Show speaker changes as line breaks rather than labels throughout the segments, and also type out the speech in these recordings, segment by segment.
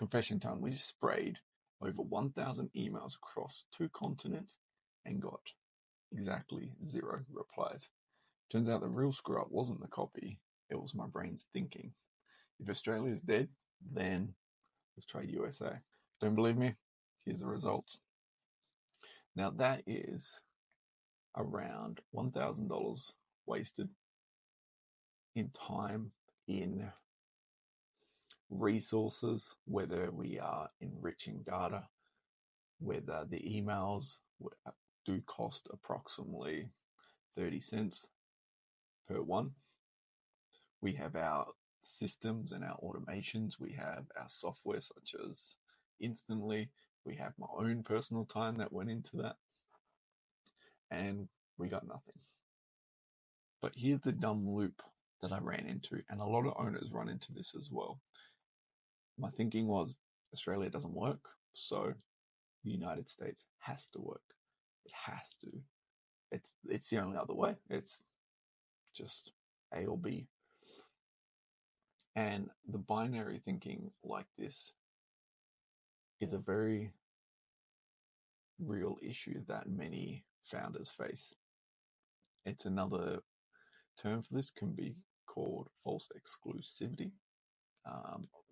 Confession time, we sprayed over 1,000 emails across 2 continents and got exactly 0 replies. Turns out the real screw up wasn't the copy, it was my brain's thinking. If Australia's dead, then let's try USA. Don't believe me? Here's the results. Now that is around $1,000 wasted in time, in resources, whether we are enriching data, whether the emails do cost approximately 30 cents per one. We have our systems and our automations. We have our software such as Instantly. We have my own personal time that went into that. And we got nothing. But here's the dumb loop that I ran into, and a lot of owners run into this as well. My thinking was Australia doesn't work, so the United States has to work. It has to. It's the only other way. It's just A or B. And the binary thinking like this is a very real issue that many founders face. It's another term for this can be called false exclusivity.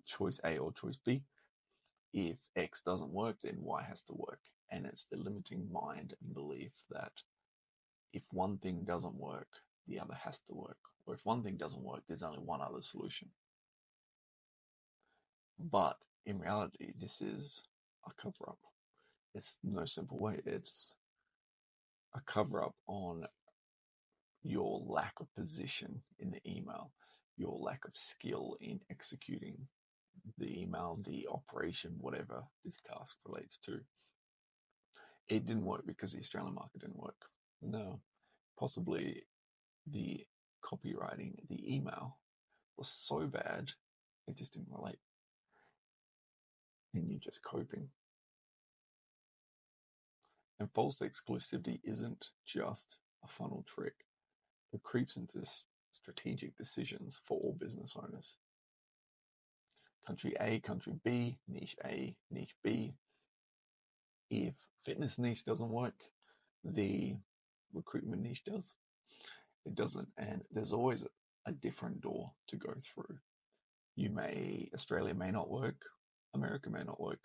Choice A or choice B. If X doesn't work, then Y has to work. And it's the limiting mind and belief that if one thing doesn't work, the other has to work. Or if one thing doesn't work, there's only one other solution. But in reality, this is a cover-up. It's no simple way. It's a cover-up on your lack of position in the email, your lack of skill in executing the email, the operation, whatever this task relates to. It didn't work because the Australian market didn't work. No, possibly the copywriting, the email was so bad, it just didn't relate. And you're just coping. And false exclusivity isn't just a funnel trick. It creeps into strategic decisions for all business owners. Country A, country B, niche A, niche B. If fitness niche doesn't work, the recruitment niche does. It doesn't, and there's always a different door to go through. Australia may not work, America may not work.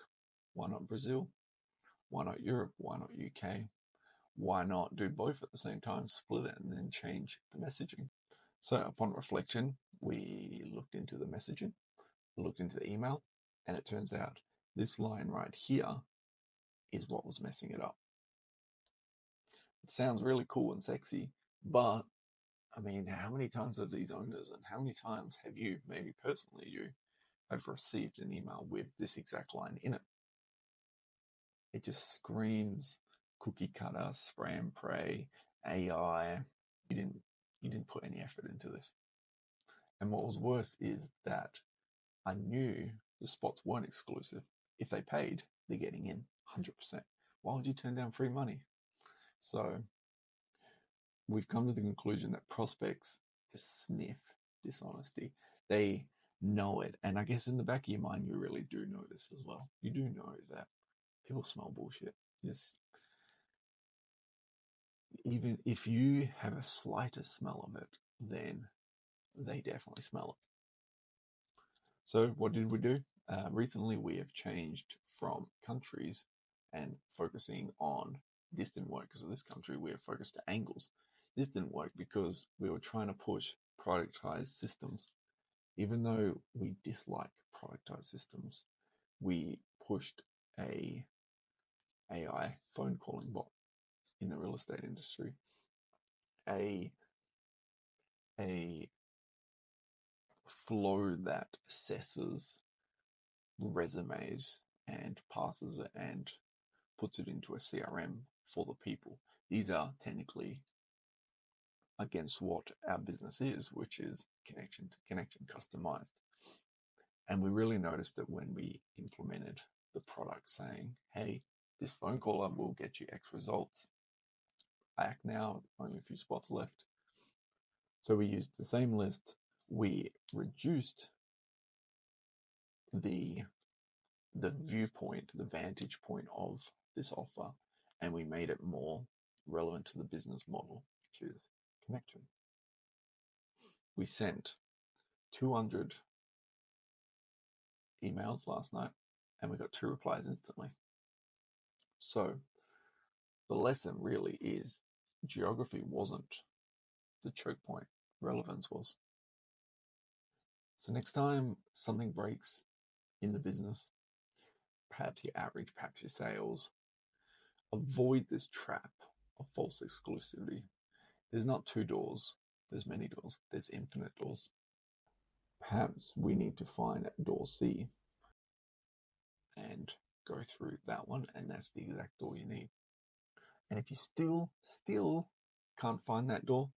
Why not Brazil? Why not Europe? Why not UK? Why not do both at the same time, split it, and then change the messaging? So upon reflection, we looked into the messaging, looked into the email, and it turns out this line right here is what was messing it up. It sounds really cool and sexy, but I mean, how many times have these owners and how many times have you, maybe personally you, have received an email with this exact line in it? It just screams cookie cutter, spray and pray, AI. You didn't put any effort into this. And what was worse is that I knew the spots weren't exclusive. If they paid, they're getting in 100%. Why would you turn down free money? So we've come to the conclusion that prospects sniff dishonesty. They know it. And I guess in the back of your mind, you really do know this as well. You do know that people smell bullshit. Yes. Even if you have a slightest smell of it, then they definitely smell it. So what did we do? Recently, we have changed from countries and focusing on this didn't work because of this country. We have focused to angles. This didn't work because we were trying to push productized systems. Even though we dislike productized systems, we pushed a AI phone calling bot in the real estate industry. A flow that assesses resumes and passes it and puts it into a CRM for the people. These are technically against what our business is, which is connection to connection, customized. And we really noticed it when we implemented the product saying, hey, this phone caller will get you X results. Act now, only a few spots left. So we used the same list. We reduced the the viewpoint, the vantage point of this offer, and we made it more relevant to the business model, which is connection. We sent 200 emails last night, and we got 2 replies instantly. So the lesson really is geography wasn't the choke point, relevance was. So next time something breaks in the business, perhaps your outreach, perhaps your sales, avoid this trap of false exclusivity. There's not 2 doors, there's many doors, there's infinite doors. Perhaps we need to find door C and go through that one, and that's the exact door you need. And if you still can't find that door,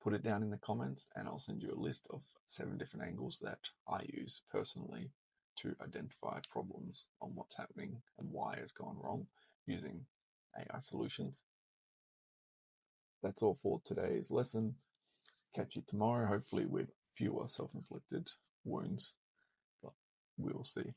put it down in the comments and I'll send you a list of 7 different angles that I use personally to identify problems on what's happening and why it's gone wrong using AI solutions. That's all for today's lesson. Catch you tomorrow, hopefully with fewer self-inflicted wounds, but we will see.